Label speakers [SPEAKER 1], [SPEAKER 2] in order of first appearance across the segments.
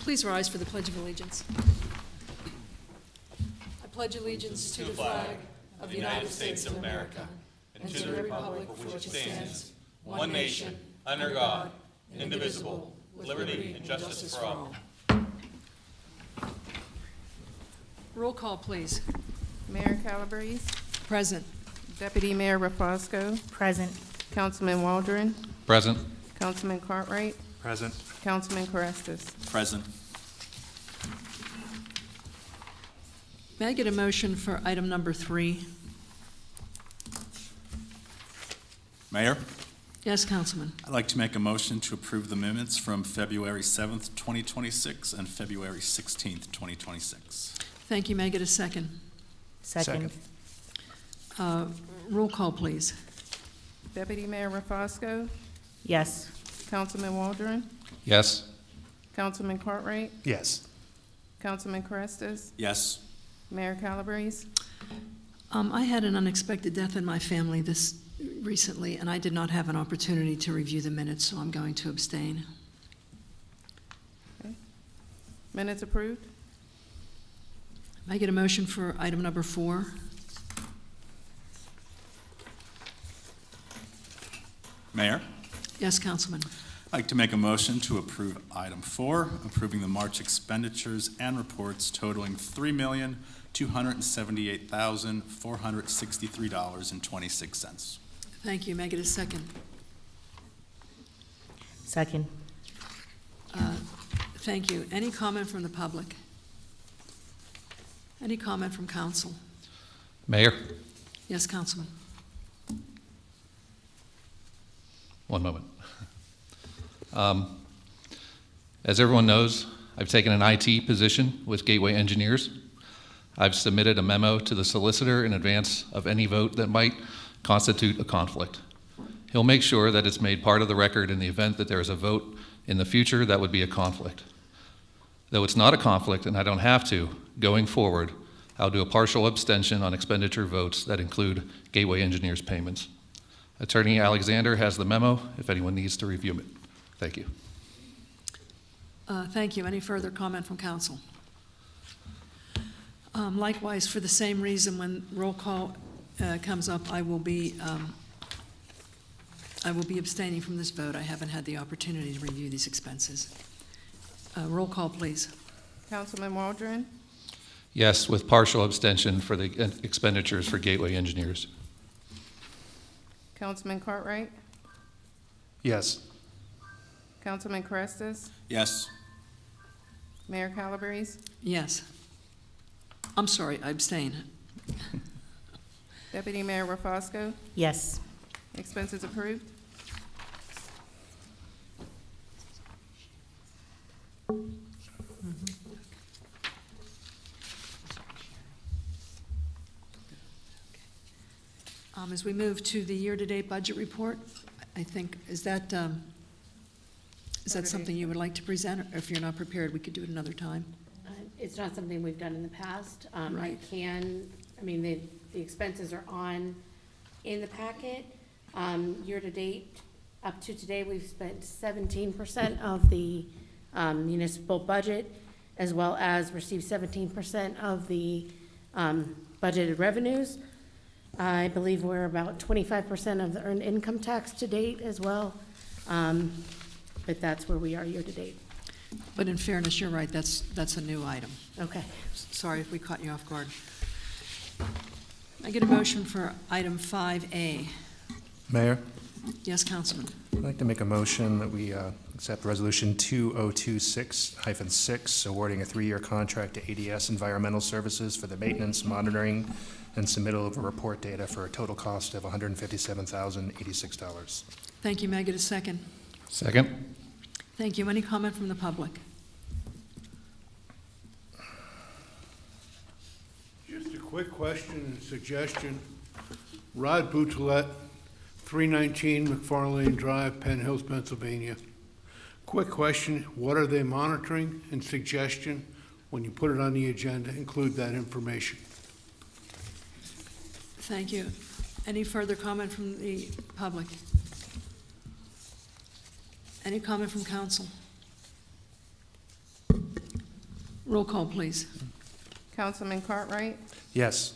[SPEAKER 1] Please rise for the Pledge of Allegiance. I pledge allegiance to the flag of the United States of America and to the republic for which it stands, one nation, under God, indivisible, with liberty and justice for all. Roll call, please.
[SPEAKER 2] Mayor Calabrese,
[SPEAKER 1] Present.
[SPEAKER 2] Deputy Mayor Rafosco,
[SPEAKER 3] Present.
[SPEAKER 2] Councilman Waldron,
[SPEAKER 4] Present.
[SPEAKER 2] Councilman Cartwright,
[SPEAKER 4] Present.
[SPEAKER 2] Councilman Carestas.
[SPEAKER 4] Present.
[SPEAKER 1] May I get a motion for item number 3?
[SPEAKER 4] Mayor,
[SPEAKER 1] Yes, Councilman.
[SPEAKER 4] I'd like to make a motion to approve the minutes from February 7th, 2026 and February 16th, 2026.
[SPEAKER 1] Thank you. May I get a second?
[SPEAKER 3] Second.
[SPEAKER 1] Roll call, please.
[SPEAKER 2] Deputy Mayor Rafosco,
[SPEAKER 3] Yes.
[SPEAKER 2] Councilman Waldron,
[SPEAKER 4] Yes.
[SPEAKER 2] Councilman Cartwright,
[SPEAKER 4] Yes.
[SPEAKER 2] Councilman Carestas,
[SPEAKER 4] Yes.
[SPEAKER 2] Mayor Calabrese.
[SPEAKER 1] I had an unexpected death in my family recently, and I did not have an opportunity to review the minutes, so I'm going to abstain.
[SPEAKER 2] Minutes approved.
[SPEAKER 1] May I get a motion for item number 4?
[SPEAKER 4] Mayor,
[SPEAKER 1] Yes, Councilman.
[SPEAKER 4] I'd like to make a motion to approve item 4, approving the March expenditures and reports totaling $3,278,463.26.
[SPEAKER 1] Thank you. May I get a second?
[SPEAKER 3] Second.
[SPEAKER 1] Thank you. Any comment from the public? Any comment from council?
[SPEAKER 5] Mayor,
[SPEAKER 1] Yes, Councilman.
[SPEAKER 5] one moment. As everyone knows, I've taken an IT position with Gateway Engineers. I've submitted a memo to the solicitor in advance of any vote that might constitute a conflict. He'll make sure that it's made part of the record in the event that there is a vote in the future that would be a conflict. Though it's not a conflict and I don't have to, going forward, I'll do a partial abstention on expenditure votes that include Gateway Engineers payments. Attorney Alexander has the memo if anyone needs to review it. Thank you.
[SPEAKER 1] Thank you. Any further comment from council? Likewise, for the same reason, when roll call comes up, I will be abstaining from this vote. I haven't had the opportunity to review these expenses. Roll call, please.
[SPEAKER 2] Councilman Waldron,
[SPEAKER 5] Yes, with partial abstention for the expenditures for Gateway Engineers.
[SPEAKER 2] Councilman Cartwright,
[SPEAKER 4] Yes.
[SPEAKER 2] Councilman Carestas,
[SPEAKER 4] Yes.
[SPEAKER 2] Mayor Calabrese,
[SPEAKER 1] Yes. I'm sorry, I abstain.
[SPEAKER 2] Deputy Mayor Rafosco,
[SPEAKER 3] Yes.
[SPEAKER 2] expenses approved.
[SPEAKER 1] As we move to the year-to-date budget report, I think, is that something you would like to present? Or if you're not prepared, we could do it another time.
[SPEAKER 6] It's not something we've done in the past.
[SPEAKER 1] Right.
[SPEAKER 6] The expenses are in the packet. Year-to-date, up to today, we've spent 17% of the municipal budget, as well as received 17% of the budgeted revenues. I believe we're about 25% of the earned income tax to date as well. But that's where we are year-to-date.
[SPEAKER 1] But in fairness, you're right, that's a new item.
[SPEAKER 6] Okay.
[SPEAKER 1] Sorry if we caught you off guard. I get a motion for item 5A.
[SPEAKER 7] Mayor,
[SPEAKER 1] Yes, Councilman.
[SPEAKER 7] I'd like to make a motion that we accept Resolution 2026-6, awarding a 3-year contract to ADS Environmental Services for the maintenance, monitoring, and submittal of report data for a total cost of $157,086.
[SPEAKER 1] Thank you. May I get a second?
[SPEAKER 5] Second.
[SPEAKER 1] Thank you. Any comment from the public?
[SPEAKER 8] Just a quick question and suggestion. Rod Boutelet, 319 McFarlane Drive, Penn Hills, Pennsylvania. Quick question, what are they monitoring? And suggestion, when you put it on the agenda, include that information.
[SPEAKER 1] Thank you. Any further comment from the public? Any comment from council?
[SPEAKER 9] Roll call, please.
[SPEAKER 2] Councilman Cartwright,
[SPEAKER 7] Yes.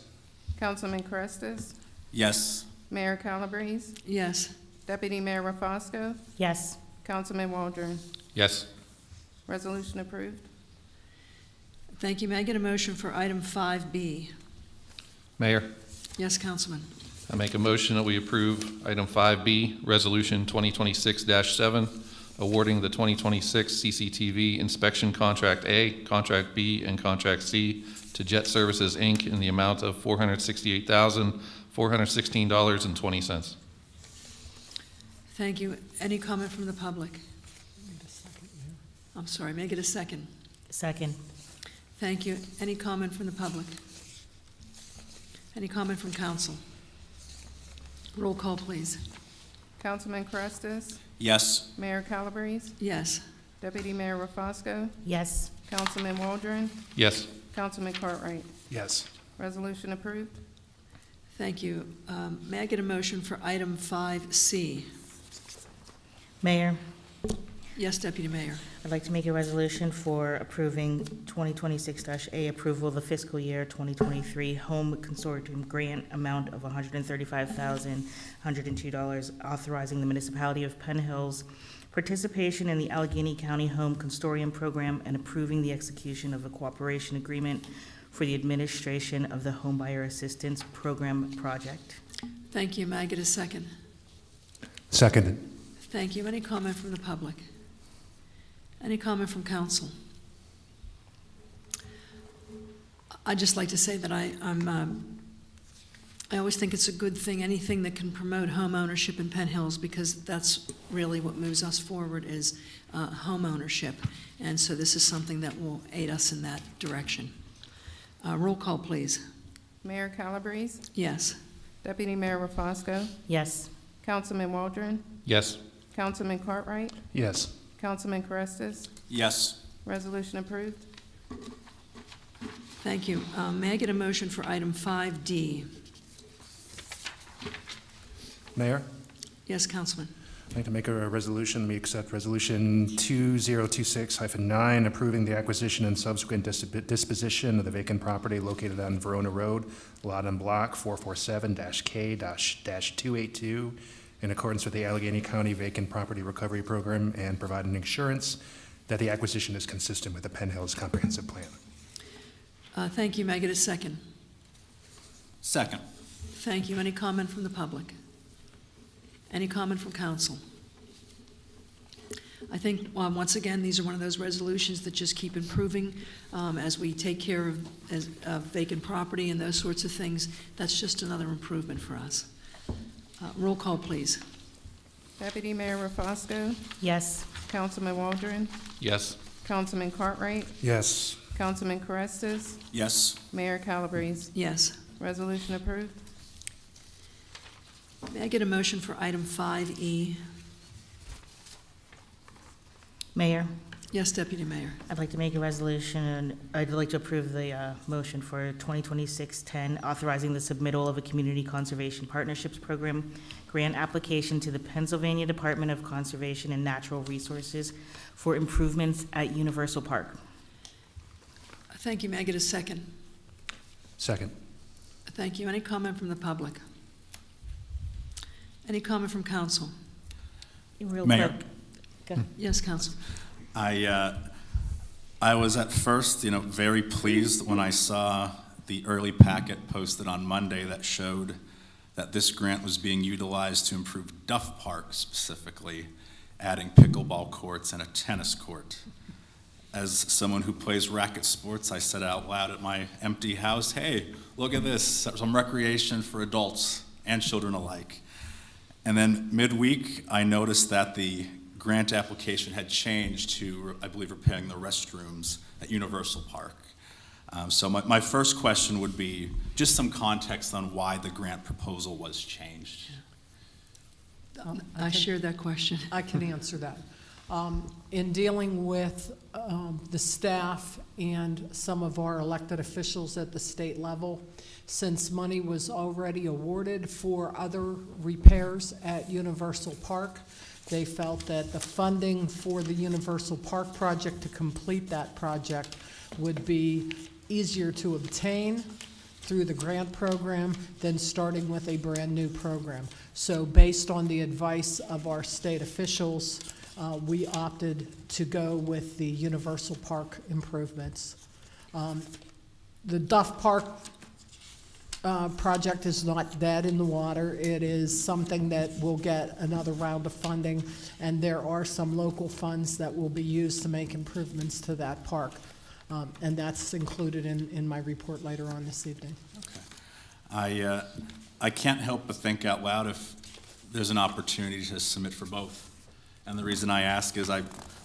[SPEAKER 2] Councilman Carestas,
[SPEAKER 4] Yes.
[SPEAKER 2] Mayor Calabrese,
[SPEAKER 9] Yes.
[SPEAKER 2] Deputy Mayor Rafosco,
[SPEAKER 3] Yes.
[SPEAKER 2] Councilman Waldron.
[SPEAKER 5] Yes.
[SPEAKER 2] Resolution approved.
[SPEAKER 9] Thank you. May I get a motion for item 5B?
[SPEAKER 5] Mayor,
[SPEAKER 9] Yes, Councilman.
[SPEAKER 5] I make a motion that we approve item 5B, Resolution 2026-7, awarding the 2026 CCTV Inspection Contract A, Contract B, and Contract C to Jet Services, Inc. in the amount of $468,416.20.
[SPEAKER 9] Thank you. Any comment from the public? I'm sorry, may I get a second?
[SPEAKER 3] Second.
[SPEAKER 9] Thank you. Any comment from the public? Any comment from council? Roll call, please.
[SPEAKER 2] Councilman Carestas,
[SPEAKER 4] Yes.
[SPEAKER 2] Mayor Calabrese,
[SPEAKER 9] Yes.
[SPEAKER 2] Deputy Mayor Rafosco,
[SPEAKER 3] Yes.
[SPEAKER 2] Councilman Waldron,
[SPEAKER 5] Yes.
[SPEAKER 2] Councilman Cartwright.
[SPEAKER 7] Yes.
[SPEAKER 2] Resolution approved.
[SPEAKER 9] Thank you. May I get a motion for item 5C?
[SPEAKER 3] Mayor,
[SPEAKER 9] Yes, Deputy Mayor.
[SPEAKER 3] I'd like to make a resolution for approving 2026-A approval of the fiscal year 2023 Home Consortium Grant amount of $135,102, authorizing the municipality of Penn Hills participation in the Allegheny County Home Consortium Program and approving the execution of a cooperation agreement for the administration of the Homebuyer Assistance Program project.
[SPEAKER 9] Thank you. May I get a second?
[SPEAKER 7] Seconded.
[SPEAKER 9] Thank you. Any comment from the public? Any comment from council? I'd just like to say that I always think it's a good thing, anything that can promote home ownership in Penn Hills, because that's really what moves us forward is home ownership. And so this is something that will aid us in that direction. Roll call, please.
[SPEAKER 2] Mayor Calabrese,
[SPEAKER 9] Yes.
[SPEAKER 2] Deputy Mayor Rafosco,
[SPEAKER 3] Yes.
[SPEAKER 2] Councilman Waldron,
[SPEAKER 5] Yes.
[SPEAKER 2] Councilman Cartwright,
[SPEAKER 7] Yes.
[SPEAKER 2] Councilman Carestas.
[SPEAKER 4] Yes.
[SPEAKER 2] Resolution approved.
[SPEAKER 9] Thank you. May I get a motion for item 5D?
[SPEAKER 7] Mayor,
[SPEAKER 9] Yes, Councilman.
[SPEAKER 7] I'd like to make a resolution. We accept Resolution 2026-9, approving the acquisition and subsequent disposition of the vacant property located on Verona Road, lot and block 447-K-282, in accordance with the Allegheny County Vacant Property Recovery Program, and providing assurance that the acquisition is consistent with the Penn Hills Comprehensive Plan.
[SPEAKER 9] Thank you. May I get a second?
[SPEAKER 4] Second.
[SPEAKER 9] Thank you. Any comment from the public? Any comment from council? I think, once again, these are one of those resolutions that just keep improving as we take care of vacant property and those sorts of things. That's just another improvement for us. Roll call, please.
[SPEAKER 2] Deputy Mayor Rafosco,
[SPEAKER 3] Yes.
[SPEAKER 2] Councilman Waldron,
[SPEAKER 5] Yes.
[SPEAKER 2] Councilman Cartwright,
[SPEAKER 7] Yes.
[SPEAKER 2] Councilman Carestas,
[SPEAKER 4] Yes.
[SPEAKER 2] Mayor Calabrese.
[SPEAKER 9] Yes.
[SPEAKER 2] Resolution approved.
[SPEAKER 9] May I get a motion for item 5E?
[SPEAKER 3] Mayor,
[SPEAKER 9] Yes, Deputy Mayor.
[SPEAKER 3] I'd like to make a resolution, I'd like to approve the motion for 2026-10, authorizing the submittal of a Community Conservation Partnerships Program grant application to the Pennsylvania Department of Conservation and Natural Resources for improvements at Universal Park.
[SPEAKER 9] Thank you. May I get a second?
[SPEAKER 7] Second.
[SPEAKER 9] Thank you. Any comment from the public? Any comment from council?
[SPEAKER 3] Real
[SPEAKER 4] Mayor.
[SPEAKER 3] quick. Go ahead.
[SPEAKER 9] Yes, council.
[SPEAKER 4] I was at first, very pleased when I saw the early packet posted on Monday that showed that this grant was being utilized to improve Duff Park, specifically adding pickleball courts and a tennis court. As someone who plays racket sports, I said out loud at my empty house, "Hey, look at this, some recreation for adults and children alike." And then midweek, I noticed that the grant application had changed to, I believe, repairing the restrooms at Universal Park. So my first question would be just some context on why the grant proposal was changed.
[SPEAKER 9] I shared that question.
[SPEAKER 10] I can answer that. In dealing with the staff and some of our elected officials at the state level, since money was already awarded for other repairs at Universal Park, they felt that the funding for the Universal Park project, to complete that project, would be easier to obtain through the grant program than starting with a brand-new program. So based on the advice of our state officials, we opted to go with the Universal Park improvements. The Duff Park project is not dead in the water. It is something that will get another round of funding, and there are some local funds that will be used to make improvements to that park. And that's included in my report later on this evening.
[SPEAKER 4] I can't help but think out loud if there's an opportunity to submit for both. And the reason I ask is I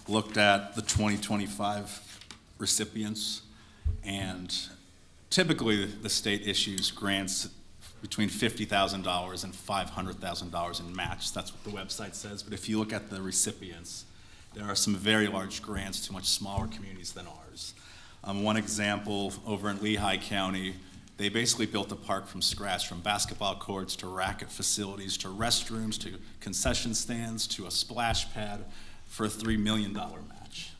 [SPEAKER 4] looked at the 2025 recipients, and typically the state issues grants between $50,000 and $500,000 in match. That's what the website says. But if you look at the recipients, there are some very large grants to much smaller communities than ours. One example, over in Lehigh County, they basically built a park from scratch, from basketball courts to racket facilities to restrooms to concession stands to a splash pad for a $3 million match.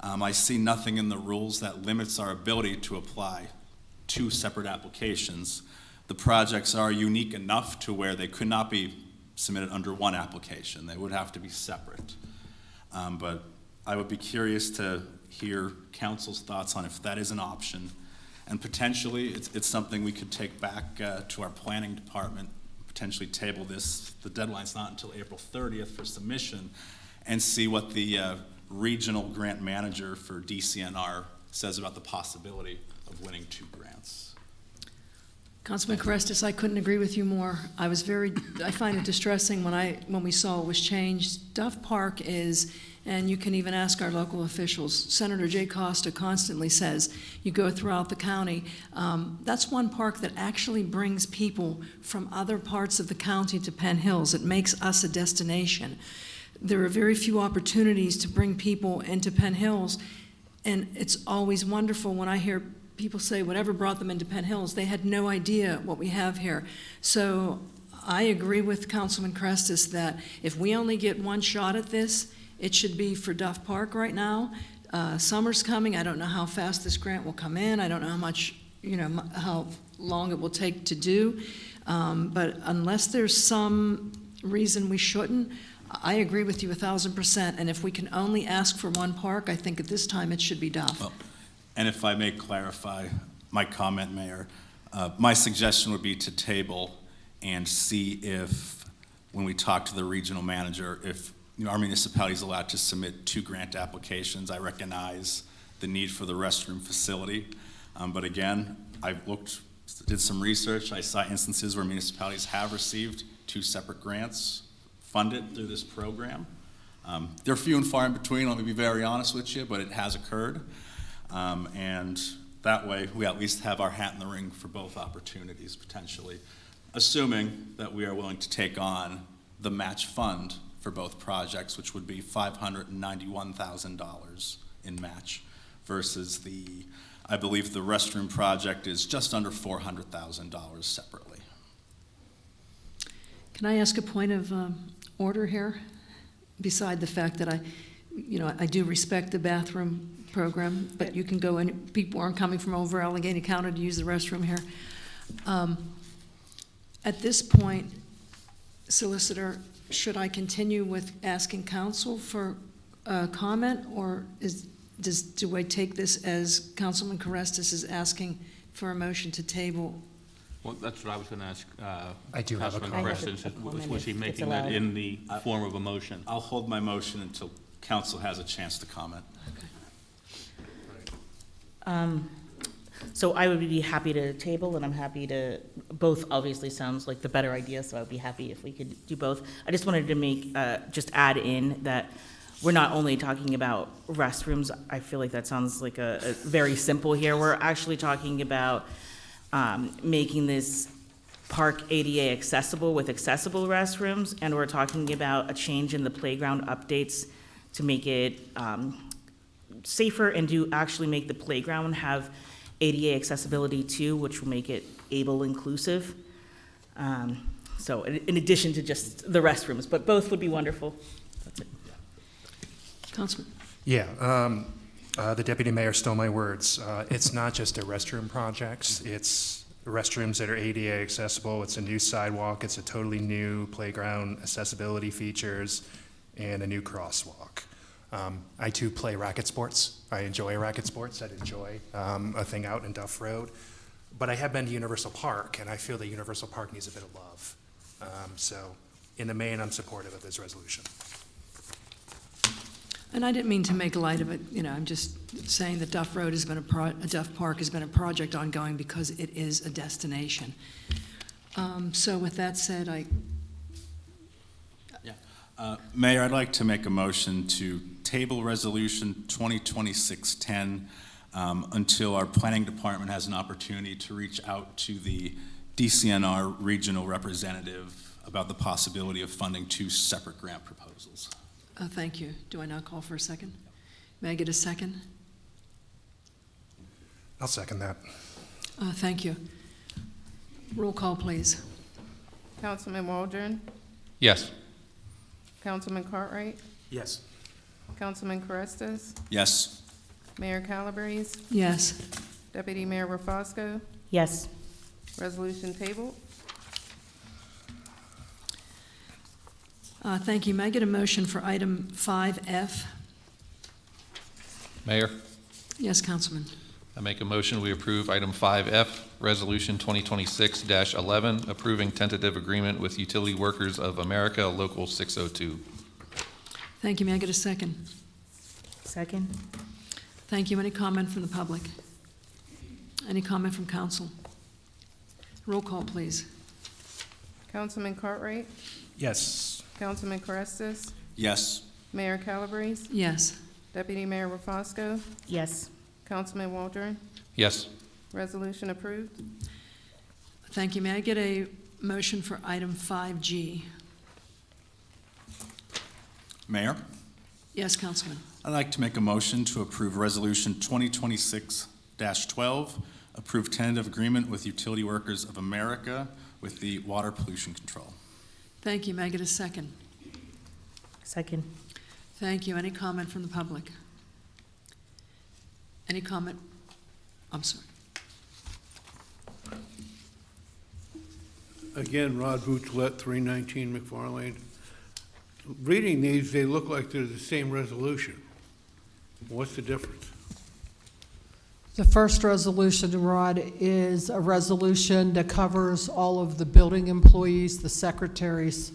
[SPEAKER 4] I see nothing in the rules that limits our ability to apply two separate applications. The projects are unique enough to where they could not be submitted under one application. They would have to be separate. But I would be curious to hear council's thoughts on if that is an option. And potentially, it's something we could take back to our planning department, potentially table this. The deadline's not until April 30th for submission, and see what the regional grant manager for DCNR says about the possibility of winning two grants.
[SPEAKER 9] Councilman Carestas, I couldn't agree with you more. I find it distressing when we saw it was changed. Duff Park is, and you can even ask our local officials, Senator Jay Costa constantly says, you go throughout the county, that's one park that actually brings people from other parts of the county to Penn Hills. It makes us a destination. There are very few opportunities to bring people into Penn Hills, and it's always wonderful when I hear people say whatever brought them into Penn Hills, they had no idea what we have here. So I agree with Councilman Carestas that if we only get one shot at this, it should be for Duff Park right now. Summer's coming. I don't know how fast this grant will come in. I don't know how much, how long it will take to do. But unless there's some reason we shouldn't, I agree with you 1,000%. And if we can only ask for one park, I think at this time it should be Duff.
[SPEAKER 4] Well, and if I may clarify my comment, Mayor, my suggestion would be to table and see if, when we talk to the regional manager, if our municipality is allowed to submit two grant applications. I recognize the need for the restroom facility, but again, did some research. I saw instances where municipalities have received two separate grants funded through this program. They're few and far in between, let me be very honest with you, but it has occurred. And that way, we at least have our hat in the ring for both opportunities, potentially, assuming that we are willing to take on the match fund for both projects, which would be $591,000 in match, versus I believe the restroom project is just under $400,000 separately.
[SPEAKER 9] Can I ask a point of order here? Beside the fact that I do respect the bathroom program, but you can go in, people aren't coming from over Allegheny County to use the restroom here. At this point, Solicitor, should I continue with asking council for comment, or do I take this as Councilman Carestas is asking for a motion to table?
[SPEAKER 1] Well, that's what I was going to ask.
[SPEAKER 7] I do have a
[SPEAKER 1] Councilman
[SPEAKER 7] comment.
[SPEAKER 1] Carestas. Was he making that in the form of a motion?
[SPEAKER 4] I'll hold my motion until council has a chance to comment.
[SPEAKER 3] So I would be happy to table, and I'm happy to, both obviously sounds like the better idea, so I would be happy if we could do both. I just wanted to just add in that we're not only talking about restrooms. I feel like that sounds like a very simple here. We're actually talking about making this park ADA accessible with accessible restrooms, and we're talking about a change in the playground updates to make it safer and to actually make the playground have ADA accessibility too, which will make it able inclusive. So in addition to just the restrooms, but both would be wonderful.
[SPEAKER 9] Councilman?
[SPEAKER 7] Yeah, the deputy mayor stole my words. It's not just a restroom project. It's restrooms that are ADA accessible. It's a new sidewalk. It's a totally new playground accessibility features and a new crosswalk. I too play racket sports. I enjoy racket sports. I'd enjoy a thing out in Duff Road. But I have been to Universal Park, and I feel that Universal Park needs a bit of love. So in the main, I'm supportive of this resolution.
[SPEAKER 9] And I didn't mean to make light of it, I'm just saying that Duff Road has been Duff Park has been a project ongoing because it is a destination. So with that said,
[SPEAKER 4] Mayor, I'd like to make a motion to table Resolution 2026-10 until our planning department has an opportunity to reach out to the DCNR regional representative about the possibility of funding 2 separate grant proposals.
[SPEAKER 9] thank you. Do I now call for a second? May I get a second?
[SPEAKER 7] I'll second that.
[SPEAKER 9] Thank you. Roll call, please.
[SPEAKER 2] Councilman Waldron,
[SPEAKER 5] Yes.
[SPEAKER 2] Councilman Cartwright,
[SPEAKER 7] Yes.
[SPEAKER 2] Councilman Carestas,
[SPEAKER 4] Yes.
[SPEAKER 2] Mayor Calabrese,
[SPEAKER 9] Yes.
[SPEAKER 2] Deputy Mayor Rafosco,
[SPEAKER 3] Yes.
[SPEAKER 2] resolution tabled.
[SPEAKER 9] Thank you. May I get a motion for item 5F?
[SPEAKER 5] Mayor,
[SPEAKER 9] Yes, Councilman.
[SPEAKER 5] I make a motion, we approve item 5F, Resolution 2026-11, approving tentative agreement with Utility Workers of America, Local 602.
[SPEAKER 9] Thank you. May I get a second?
[SPEAKER 3] Second?
[SPEAKER 9] Thank you. Any comment from the public? Any comment from council? Roll call, please.
[SPEAKER 2] Councilman Cartwright,
[SPEAKER 7] Yes.
[SPEAKER 2] Councilman Carestas,
[SPEAKER 4] Yes.
[SPEAKER 2] Mayor Calabrese,
[SPEAKER 9] Yes.
[SPEAKER 2] Deputy Mayor Rafosco,
[SPEAKER 3] Yes.
[SPEAKER 2] Councilman Waldron,
[SPEAKER 5] Yes.
[SPEAKER 2] resolution approved.
[SPEAKER 9] Thank you. May I get a motion for item 5G?
[SPEAKER 4] Mayor,
[SPEAKER 9] Yes, Councilman.
[SPEAKER 4] I'd like to make a motion to approve Resolution 2026-12, approve tentative agreement with Utility Workers of America with the water pollution control.
[SPEAKER 9] Thank you. May I get a second?
[SPEAKER 3] Second?
[SPEAKER 9] Thank you. Any comment from the public? Any comment? I'm sorry.
[SPEAKER 8] Again, Rod Boutlet, 319 McFarlane. Reading these, they look like they're the same resolution. What's the difference?
[SPEAKER 10] The first resolution, Rod, is a resolution that covers all of the building employees, the secretaries,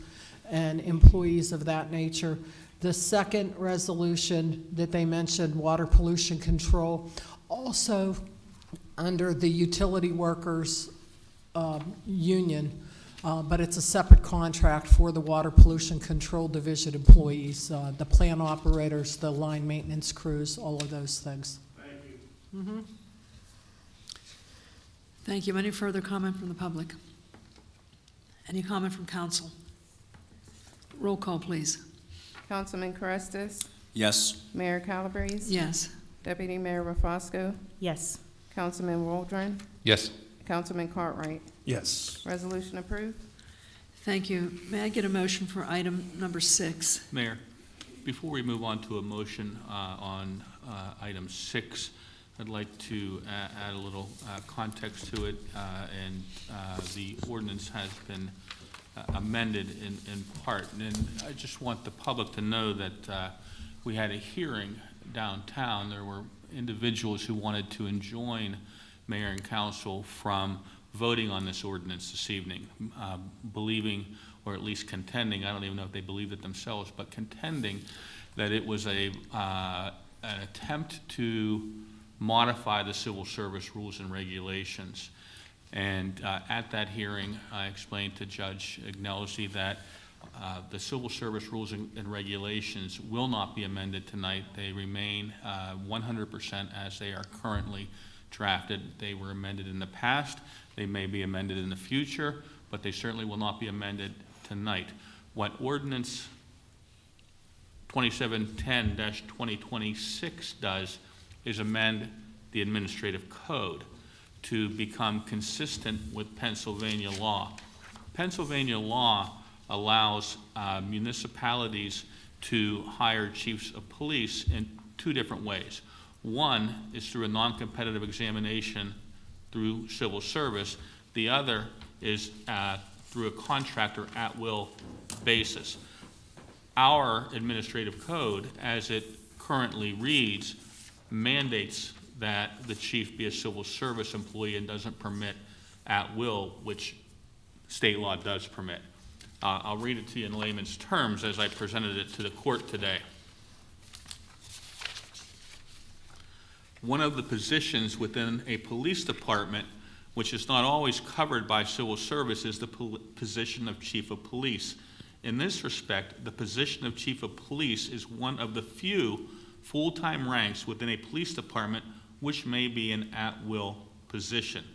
[SPEAKER 10] and employees of that nature. The second resolution that they mentioned, water pollution control, also under the utility workers union, but it's a separate contract for the water pollution control division employees, the plant operators, the line maintenance crews, all of those things.
[SPEAKER 9] Thank you. Any further comment from the public? Any comment from council? Roll call, please.
[SPEAKER 2] Councilman Carestas,
[SPEAKER 4] Yes.
[SPEAKER 2] Mayor Calabrese,
[SPEAKER 9] Yes.
[SPEAKER 2] Deputy Mayor Rafosco,
[SPEAKER 3] Yes.
[SPEAKER 2] Councilman Waldron,
[SPEAKER 5] Yes.
[SPEAKER 2] Councilman Cartwright,
[SPEAKER 7] Yes.
[SPEAKER 2] resolution approved.
[SPEAKER 9] Thank you. May I get a motion for item number 6?
[SPEAKER 1] Mayor, before we move on to a motion on item 6, I'd like to add a little context to it, and the ordinance has been amended in part. And I just want the public to know that we had a hearing downtown. There were individuals who wanted to enjoin mayor and council from voting on this ordinance this evening, believing, or at least contending, I don't even know if they believed it themselves, but contending that it was an attempt to modify the civil service rules and regulations. And at that hearing, I explained to Judge Ignelzi that the civil service rules and regulations will not be amended tonight. They remain 100% as they are currently drafted. They were amended in the past. They may be amended in the future, but they certainly will not be amended tonight. What Ordinance 2710-2026 does is amend the administrative code to become consistent with Pennsylvania law. Pennsylvania law allows municipalities to hire chiefs of police in two different ways. One is through a non-competitive examination through civil service. The other is through a contractor at-will basis. Our administrative code, as it currently reads, mandates that the chief be a civil service employee and doesn't permit at-will, which state law does permit. I'll read it to you in layman's terms as I presented it to the court today. One of the positions within a police department, which is not always covered by civil service, is the position of chief of police. In this respect, the position of chief of police is one of the few full-time ranks within a police department which may be an at-will position.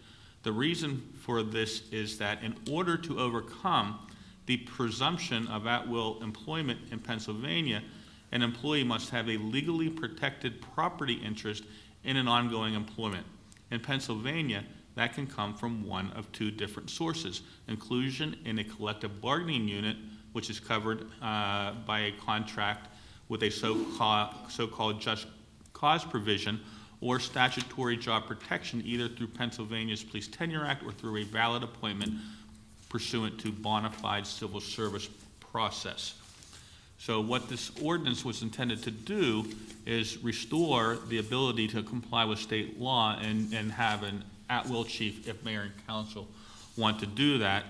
[SPEAKER 1] The reason for this is that in order to overcome the presumption of at-will employment in Pennsylvania, an employee must have a legally protected property interest in an ongoing employment. In Pennsylvania, that can come from one of two different sources: inclusion in a collective bargaining unit, which is covered by a contract with a so-called just cause provision, or statutory job protection, either through Pennsylvania's Police Tenure Act or through a valid appointment pursuant to bona fide civil service process. So what this ordinance was intended to do is restore the ability to comply with state law and have an at-will chief if mayor and council want to do that.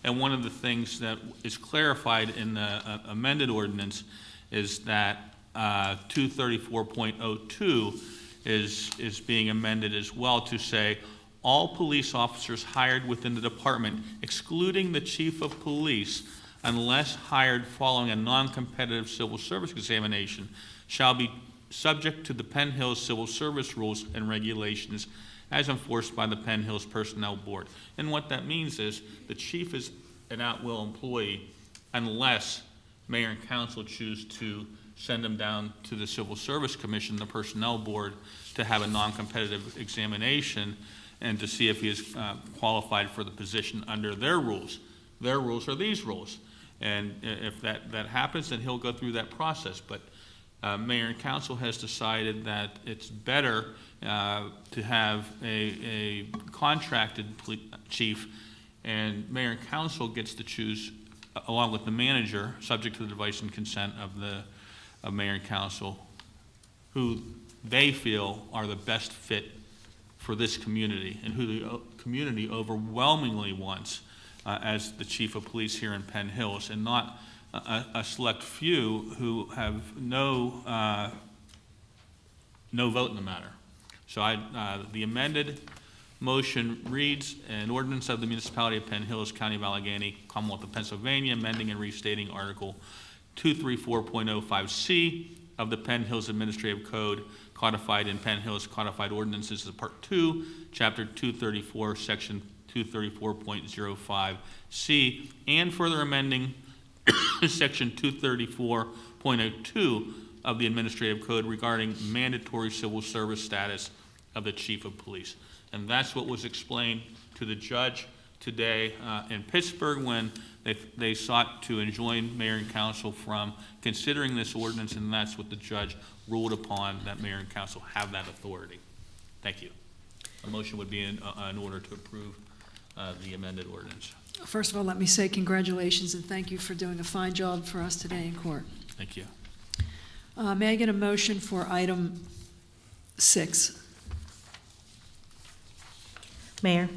[SPEAKER 1] And one of the things that is clarified in the amended ordinance is that 234.02 is being amended as well to say all police officers hired within the department, excluding the chief of police, unless hired following a non-competitive civil service examination, shall be subject to the Penn Hills Civil Service rules and regulations as enforced by the Penn Hills Personnel Board. And what that means is the chief is an at-will employee unless mayor and council choose to send him down to the Civil Service Commission, the Personnel Board, to have a non-competitive examination and to see if he is qualified for the position under their rules. Their rules are these rules. And if that happens, then he'll go through that process. But mayor and council has decided that it's better to have a contracted chief, and mayor and council gets to choose, along with the manager, subject to the advice and consent of mayor and council, who they feel are the best fit for this community and who the community overwhelmingly wants as the chief of police here in Penn Hills, and not a select few who have no vote in the matter. So the amended motion reads: an ordinance of the municipality of Penn Hills, County of Allegheny, Commonwealth of Pennsylvania, amending and restating Article 234.05C of the Penn Hills Administrative Code, codified in Penn Hills Codified Ordinances, Part 2, Chapter 234, Section 234.05C, and further amending Section 234.02 of the Administrative Code regarding mandatory civil service status of the chief of police. And that's what was explained to the judge today in Pittsburgh when they sought to enjoin mayor and council from considering this ordinance, and that's what the judge ruled upon, that mayor and council have that authority. Thank you. A motion would be in order to approve the amended ordinance.
[SPEAKER 9] First of all, let me say congratulations and thank you for doing a fine job for us today in court.
[SPEAKER 1] Thank you.
[SPEAKER 9] May I get a motion for item 6?
[SPEAKER 3] Mayor,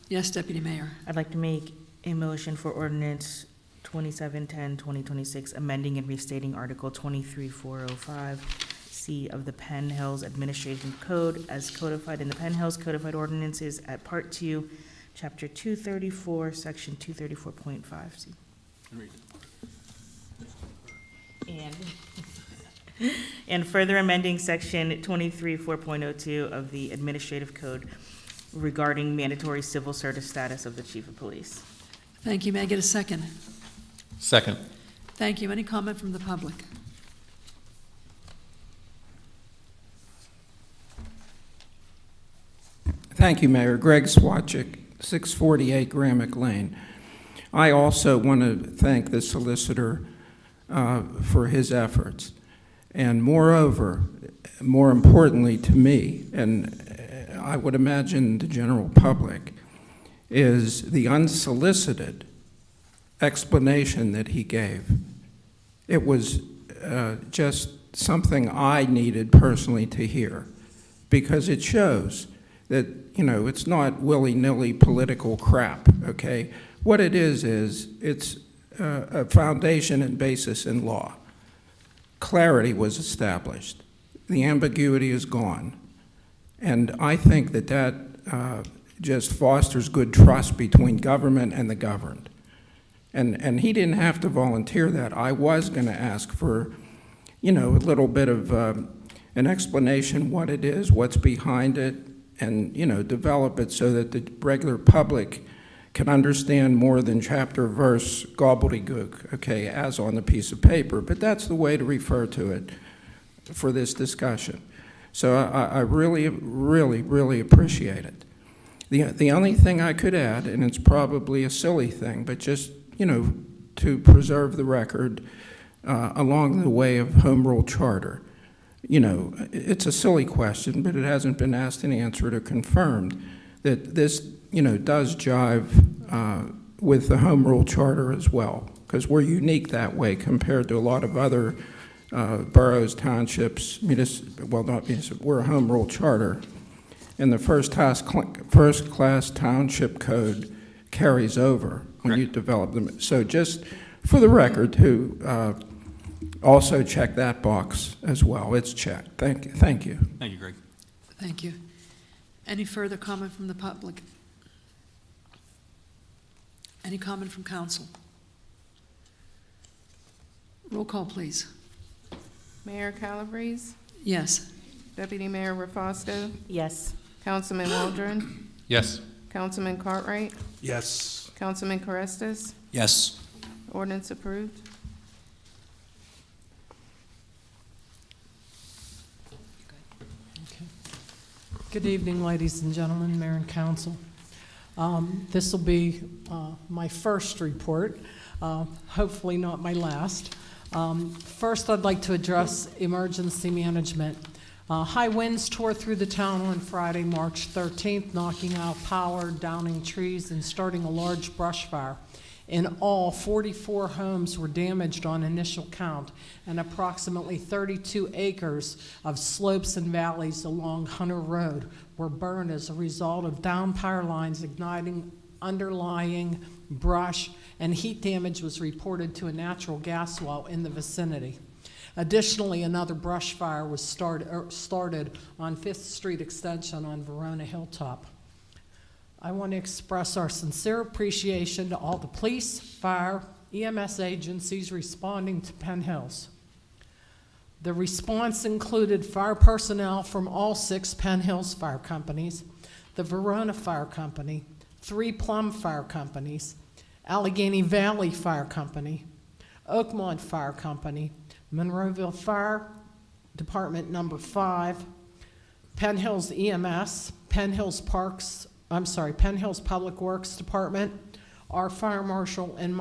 [SPEAKER 9] Yes, Deputy Mayor.
[SPEAKER 3] I'd like to make a motion for ordinance 2710-2026, amending and restating Article 23405C of the Penn Hills Administrative Code as codified in the Penn Hills Codified Ordinances at Part 2, Chapter 234, Section 234.5C. And further amending Section 234.02 of the Administrative Code regarding mandatory civil service status of the chief of police.
[SPEAKER 9] Thank you. May I get a second?
[SPEAKER 5] Second.
[SPEAKER 9] Thank you. Any comment from the public?
[SPEAKER 11] Thank you, Mayor. Greg Swatchik, 648 Gramick Lane. I also want to thank the solicitor for his efforts. And moreover, more importantly to me, and I would imagine the general public, is the unsolicited explanation that he gave. It was just something I needed personally to hear, because it shows that, you know, it's not willy-nilly political crap, okay? What it is it's a foundation and basis in law. Clarity was established. The ambiguity is gone. And I think that that just fosters good trust between government and the governed. And he didn't have to volunteer that. I was going to ask for, you know, a little bit of an explanation what it is, what's behind it, and, you know, develop it so that the regular public can understand more than chapter verse gobbledygook, okay, as on the piece of paper. But that's the way to refer to it for this discussion. So I really, really, really appreciate it. The only thing I could add, and it's probably a silly thing, but just, you know, to preserve the record along the way of Home Rule Charter. You know, it's a silly question, but it hasn't been asked and answered or confirmed that this, you know, does jive with the Home Rule Charter as well, because we're unique that way compared to a lot of other boroughs, townships, well, not municipal, we're a Home Rule Charter. And the first class township code carries over when you develop them. So just for the record, to also check that box as well. It's checked. Thank you.
[SPEAKER 1] Thank you, Greg.
[SPEAKER 9] Thank you. Any further comment from the public? Any comment from council? Roll call, please.
[SPEAKER 2] Mayor Calabrese,
[SPEAKER 9] Yes.
[SPEAKER 2] Deputy Mayor Rafosco,
[SPEAKER 3] Yes.
[SPEAKER 2] Councilman Waldron,
[SPEAKER 5] Yes.
[SPEAKER 2] Councilman Cartwright,
[SPEAKER 7] Yes.
[SPEAKER 2] Councilman Carestas.
[SPEAKER 4] Yes.
[SPEAKER 2] Ordinance approved.
[SPEAKER 10] Good evening, ladies and gentlemen, Mayor and Council. This will be my first report, hopefully not my last. First, I'd like to address emergency management. High winds tore through the town on Friday, March 13th, knocking out power, downing trees, and starting a large brush fire. In all, 44 homes were damaged on initial count, and approximately 32 acres of slopes and valleys along Hunter Road were burned as a result of down power lines igniting underlying brush, and heat damage was reported to a natural gas well in the vicinity. Additionally, another brush fire was started on 5th Street Extension on Verona Hilltop. I want to express our sincere appreciation to all the police, fire, EMS agencies responding to Penn Hills. The response included fire personnel from all 6 Penn Hills fire companies, the Verona Fire Company, 3 Plum Fire Companies, Allegheny Valley Fire Company, Oakmont Fire Company, Monroeville Fire Department Number 5, Penn Hills EMS, Penn Hills Public Works Department, our fire marshal, and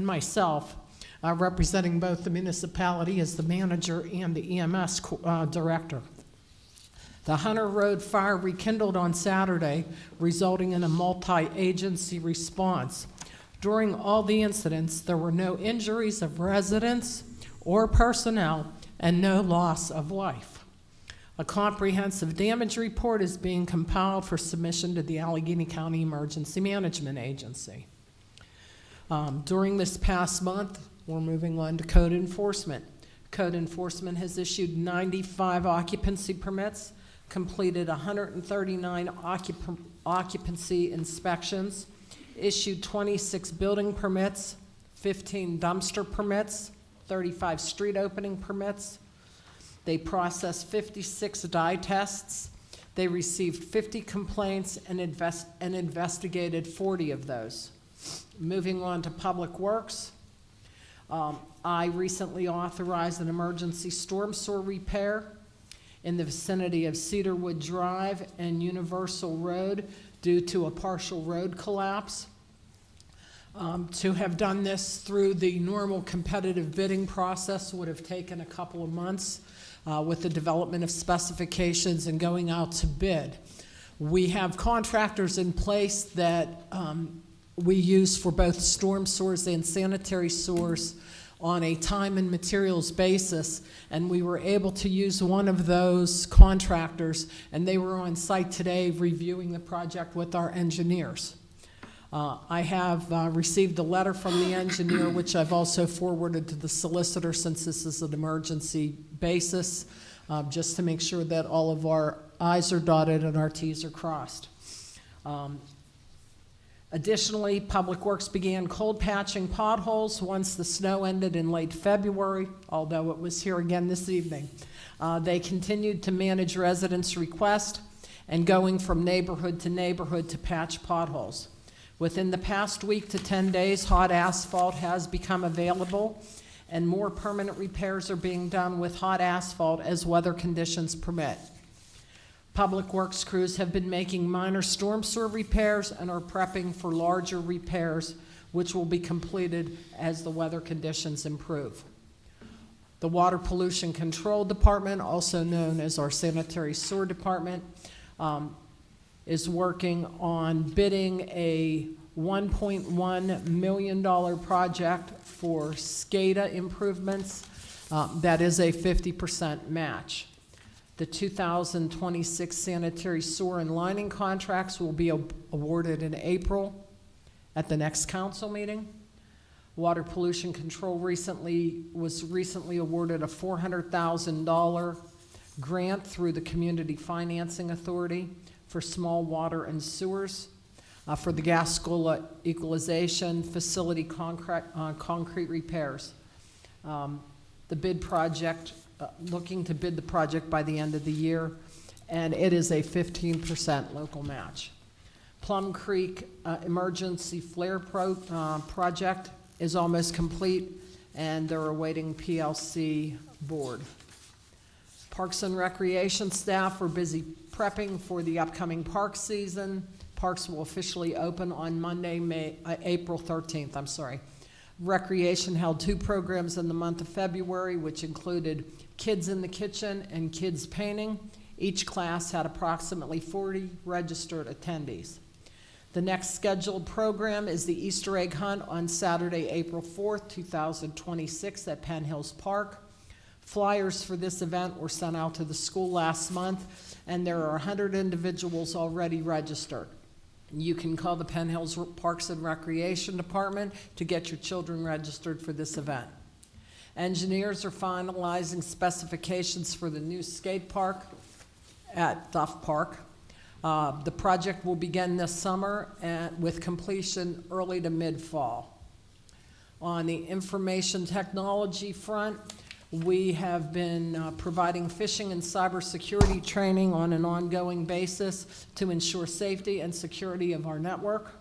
[SPEAKER 10] myself, representing both the municipality as the manager and the EMS director. The Hunter Road fire rekindled on Saturday, resulting in a multi-agency response. During all the incidents, there were no injuries of residents or personnel and no loss of life. A comprehensive damage report is being compiled for submission to the Allegheny County Emergency Management Agency. During this past month, we're moving on to code enforcement. Code enforcement has issued 95 occupancy permits, completed 139 occupancy inspections, issued 26 building permits, 15 dumpster permits, 35 street opening permits. They processed 56 dye tests. They received 50 complaints and investigated 40 of those. Moving on to Public Works. I recently authorized an emergency storm sewer repair in the vicinity of Cedarwood Drive and Universal Road due to a partial road collapse. To have done this through the normal competitive bidding process would have taken a couple of months with the development of specifications and going out to bid. We have contractors in place that we use for both storm sewers and sanitary sewers on a time and materials basis, and we were able to use one of those contractors, and they were on site today reviewing the project with our engineers. I have received a letter from the engineer, which I've also forwarded to the solicitor since this is an emergency basis, just to make sure that all of our I's are dotted and our T's are crossed. Additionally, Public Works began cold patching potholes once the snow ended in late February, although it was here again this evening. They continued to manage residents' requests and going from neighborhood to patch potholes. Within the past week to 10 days, hot asphalt has become available, and more permanent repairs are being done with hot asphalt as weather conditions permit. Public Works crews have been making minor storm sewer repairs and are prepping for larger repairs, which will be completed as the weather conditions improve. The Water Pollution Control Department, also known as our Sanitary Sewer Department, is working on bidding a $1.1 million project for SCADA improvements. That is a 50% match. The 2026 sanitary sewer and lining contracts will be awarded in April at the next council meeting. Water Pollution Control was recently awarded a $400,000 grant through the Community Financing Authority for small water and sewers for the gas equalization facility concrete repairs. The bid project, looking to bid the project by the end of the year, and it is a 15% local match. Plum Creek emergency flare project is almost complete, and they're awaiting PLC board. Parks and Recreation staff are busy prepping for the upcoming park season. Parks will officially open on Monday, April 13th, Recreation held 2 programs in the month of February, which included Kids in the Kitchen and Kids Painting. Each class had approximately 40 registered attendees. The next scheduled program is the Easter egg hunt on Saturday, April 4th, 2026 at Penn Hills Park. Flyers for this event were sent out to the school last month, and there are 100 individuals already registered. You can call the Penn Hills Parks and Recreation Department to get your children registered for this event. Engineers are finalizing specifications for the new skate park at Duff Park. The project will begin this summer with completion early to mid-fall. On the information technology front, we have been providing phishing and cybersecurity training on an ongoing basis to ensure safety and security of our network.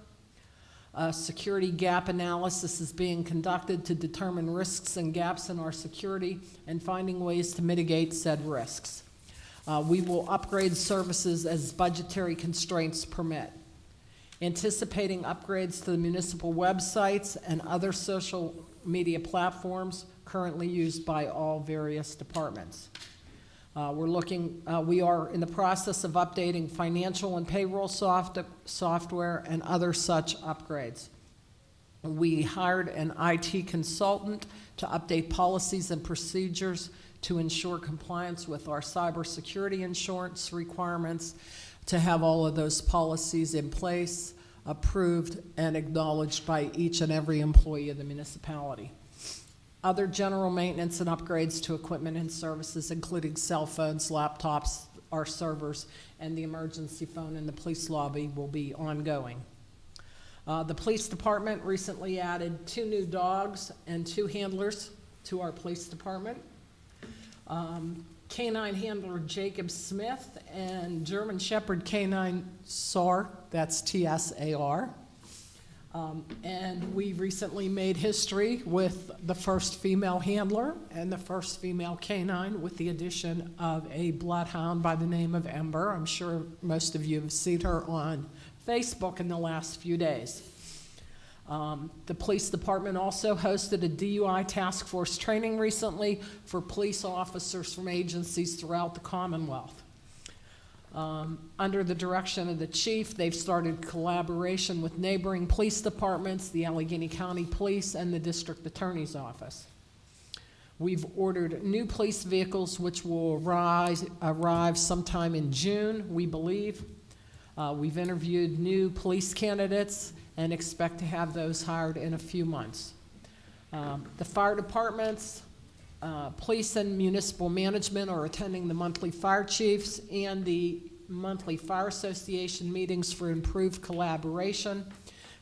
[SPEAKER 10] Security gap analysis is being conducted to determine risks and gaps in our security and finding ways to mitigate said risks. We will upgrade services as budgetary constraints permit. Anticipating upgrades to the municipal websites and other social media platforms currently used by all various departments. We are in the process of updating financial and payroll software and other such upgrades. We hired an IT consultant to update policies and procedures to ensure compliance with our cybersecurity insurance requirements, to have all of those policies in place, approved, and acknowledged by each and every employee of the municipality. Other general maintenance and upgrades to equipment and services, including cell phones, laptops, our servers, and the emergency phone in the police lobby, will be ongoing. The police department recently added 2 new dogs and 2 handlers to our police department. Canine handler Jacob Smith and German Shepherd Canine SAR, that's TSAR. And we recently made history with the first female handler and the first female canine with the addition of a bloodhound by the name of Ember. I'm sure most of you have seen her on Facebook in the last few days. The police department also hosted a DUI task force training recently for police officers from agencies throughout the Commonwealth. Under the direction of the chief, they've started collaboration with neighboring police departments, the Allegheny County Police, and the district attorney's office. We've ordered new police vehicles, which will arrive sometime in June, we believe. We've interviewed new police candidates and expect to have those hired in a few months. The fire departments, police and municipal management are attending the monthly fire chiefs and the monthly fire association meetings for improved collaboration.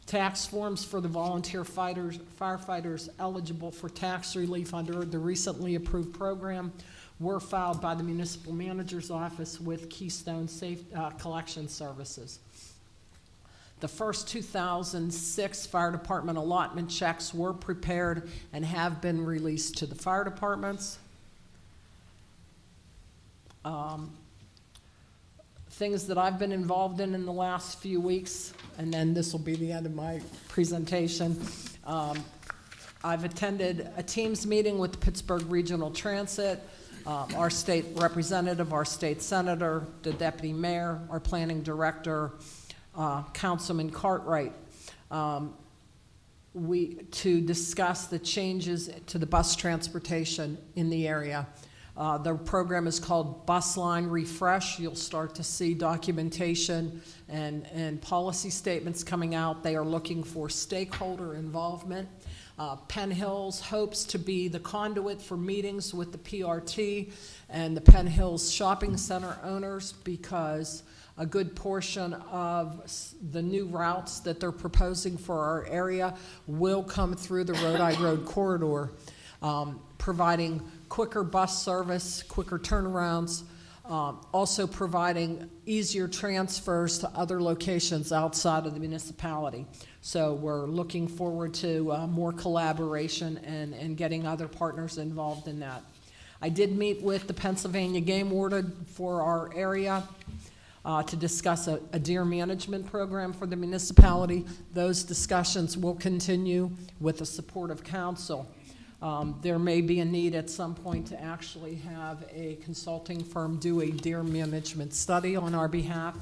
[SPEAKER 10] Tax forms for the volunteer firefighters eligible for tax relief under the recently approved program were filed by the municipal manager's office with Keystone Collection Services. The first 2006 fire department allotment checks were prepared and have been released to the fire departments. Things that I've been involved in the last few weeks, and then this will be the end of my presentation. I've attended a Teams meeting with the Pittsburgh Regional Transit, our state representative, our state senator, the deputy mayor, our planning director, Councilman Cartwright, to discuss the changes to the bus transportation in the area. The program is called Bus Line Refresh. You'll start to see documentation and policy statements coming out. They are looking for stakeholder involvement. Penn Hills hopes to be the conduit for meetings with the PRT and the Penn Hills Shopping Center owners, because a good portion of the new routes that they're proposing for our area will come through the Rhode Road corridor, providing quicker bus service, quicker turnarounds, also providing easier transfers to other locations outside of the municipality. So we're looking forward to more collaboration and getting other partners involved in that. I did meet with the Pennsylvania Game Warden for our area to discuss a deer management program for the municipality. Those discussions will continue with the support of council. There may be a need at some point to actually have a consulting firm do a deer management study on our behalf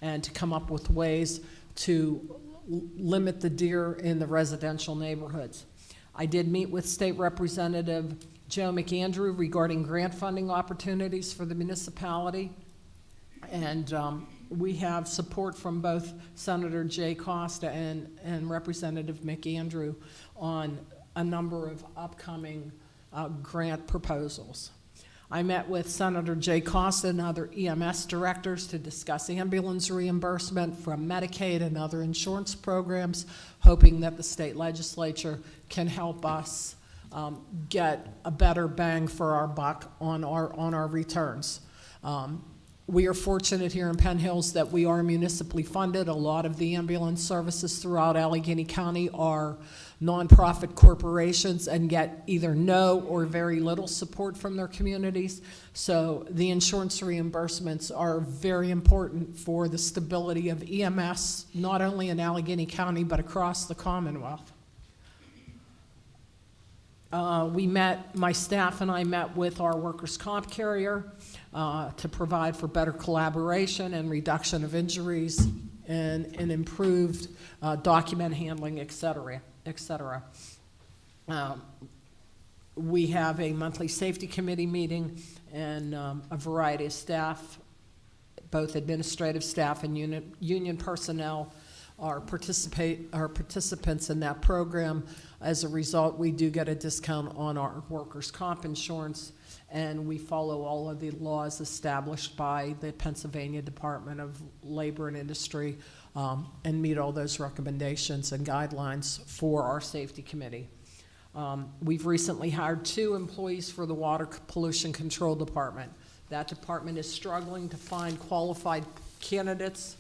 [SPEAKER 10] and to come up with ways to limit the deer in the residential neighborhoods. I did meet with State Representative Joe McAndrew regarding grant funding opportunities for the municipality. And we have support from both Senator Jay Costa and Representative McAndrew on a number of upcoming grant proposals. I met with Senator Jay Costa and other EMS directors to discuss ambulance reimbursement from Medicaid and other insurance programs, hoping that the state legislature can help us get a better bang for our buck on our returns. We are fortunate here in Penn Hills that we are municipally funded. A lot of the ambulance services throughout Allegheny County are nonprofit corporations and get either no or very little support from their communities. So the insurance reimbursements are very important for the stability of EMS, not only in Allegheny County, but across the Commonwealth. My staff and I met with our workers' comp carrier to provide for better collaboration and reduction of injuries and improved document handling, et cetera, et cetera. We have a monthly safety committee meeting, and a variety of staff, both administrative staff and union personnel, are participants in that program. As a result, we do get a discount on our workers' comp insurance, and we follow all of the laws established by the Pennsylvania Department of Labor and Industry and meet all those recommendations and guidelines for our safety committee. We've recently hired 2 employees for the Water Pollution Control Department. That department is struggling to find qualified candidates,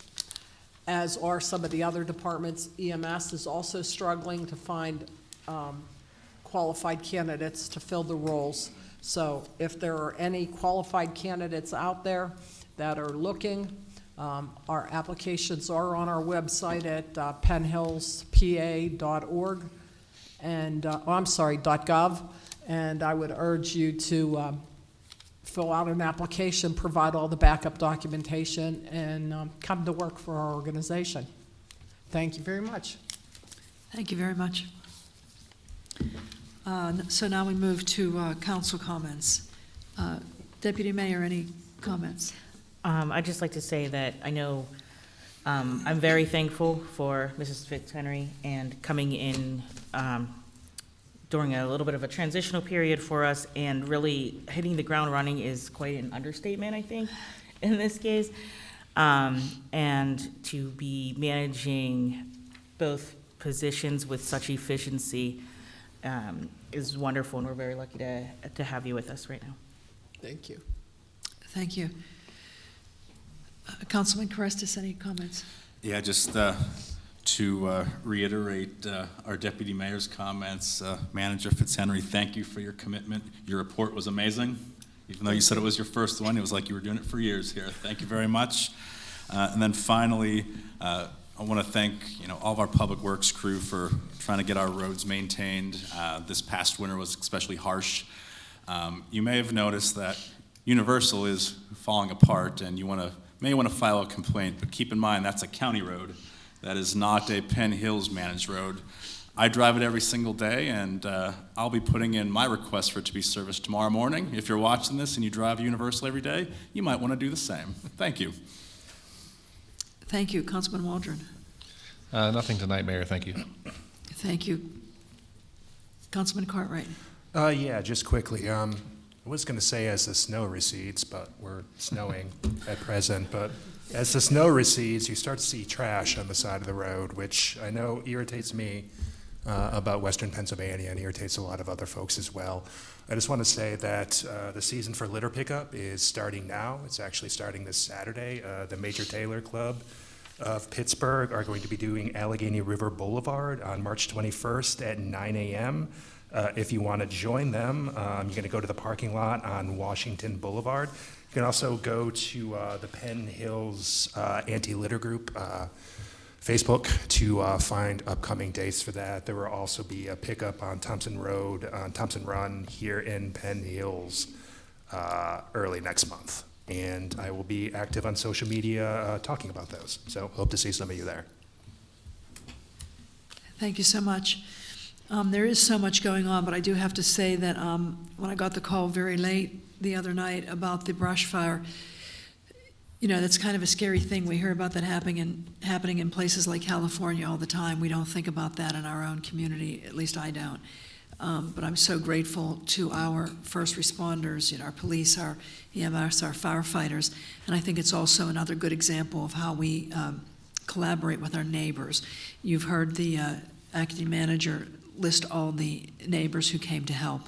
[SPEAKER 10] as are some of the other departments. EMS is also struggling to find qualified candidates to fill the roles. So if there are any qualified candidates out there that are looking, Our applications are on our website at pennhillspa.org and, .gov. And I would urge you to fill out an application, provide all the backup documentation, and come to work for our organization. Thank you very much.
[SPEAKER 9] Thank you very much. So now we move to council comments. Deputy Mayor, any comments?
[SPEAKER 3] I'd just like to say that I know I'm very thankful for Mrs. Fitzhenry and coming in during a little bit of a transitional period for us, and really hitting the ground running is quite an understatement, I think, in this case. And to be managing both positions with such efficiency is wonderful, and we're very lucky to have you with us right now.
[SPEAKER 10] Thank you.
[SPEAKER 9] Thank you. Councilman Carestis, any comments?
[SPEAKER 4] Yeah, just to reiterate our Deputy Mayor's comments, Manager Fitzhenry, thank you for your commitment. Your report was amazing. Even though you said it was your first one, it was like you were doing it for years here. Thank you very much. And then finally, I want to thank all of our public works crew for trying to get our roads maintained. This past winter was especially harsh. You may have noticed that Universal is falling apart, and you may want to file a complaint, but keep in mind that's a county road. That is not a Penn Hills managed road. I drive it every single day, and I'll be putting in my request for it to be serviced tomorrow morning. If you're watching this and you drive Universal every day, you might want to do the same. Thank you.
[SPEAKER 9] Thank you. Councilman Waldron.
[SPEAKER 5] Nothing tonight, Mayor. Thank you.
[SPEAKER 9] Thank you. Councilman Cartwright.
[SPEAKER 7] Yeah, just quickly. I was going to say as the snow recedes, but we're snowing at present. But as the snow recedes, you start to see trash on the side of the road, which I know irritates me about Western Pennsylvania and irritates a lot of other folks as well. I just want to say that the season for litter pickup is starting now. It's actually starting this Saturday. The Major Taylor Club of Pittsburgh are going to be doing Allegheny River Boulevard on March 21st at 9 a.m. If you want to join them, you're going to go to the parking lot on Washington Boulevard. You can also go to the Penn Hills Anti-Litter Group Facebook to find upcoming dates for that. There will also be a pickup on Thompson Road, on Thompson Run here in Penn Hills early next month. And I will be active on social media talking about those. So hope to see some of you there.
[SPEAKER 9] Thank you so much. There is so much going on, but I do have to say that when I got the call very late the other night about the brush fire, that's kind of a scary thing. We hear about that happening in places like California all the time. We don't think about that in our own community, at least I don't. But I'm so grateful to our first responders, our police, our EMS, our firefighters, and I think it's also another good example of how we collaborate with our neighbors. You've heard the acting manager list all the neighbors who came to help.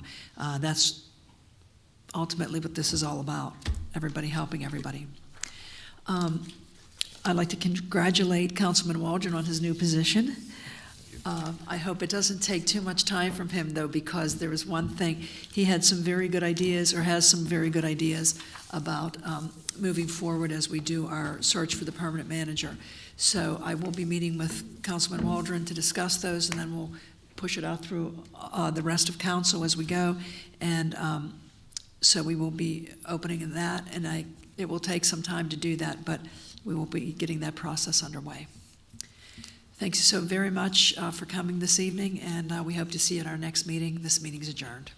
[SPEAKER 9] That's ultimately what this is all about, everybody helping everybody. I'd like to congratulate Councilman Waldron on his new position. I hope it doesn't take too much time from him, though, because there was one thing. He had some very good ideas, or has some very good ideas, about moving forward as we do our search for the permanent manager. So I will be meeting with Councilman Waldron to discuss those, and then we'll push it out through the rest of council as we go. And so we will be opening that, and it will take some time to do that, but we will be getting that process underway. Thanks so very much for coming this evening, and we hope to see you at our next meeting. This meeting is adjourned.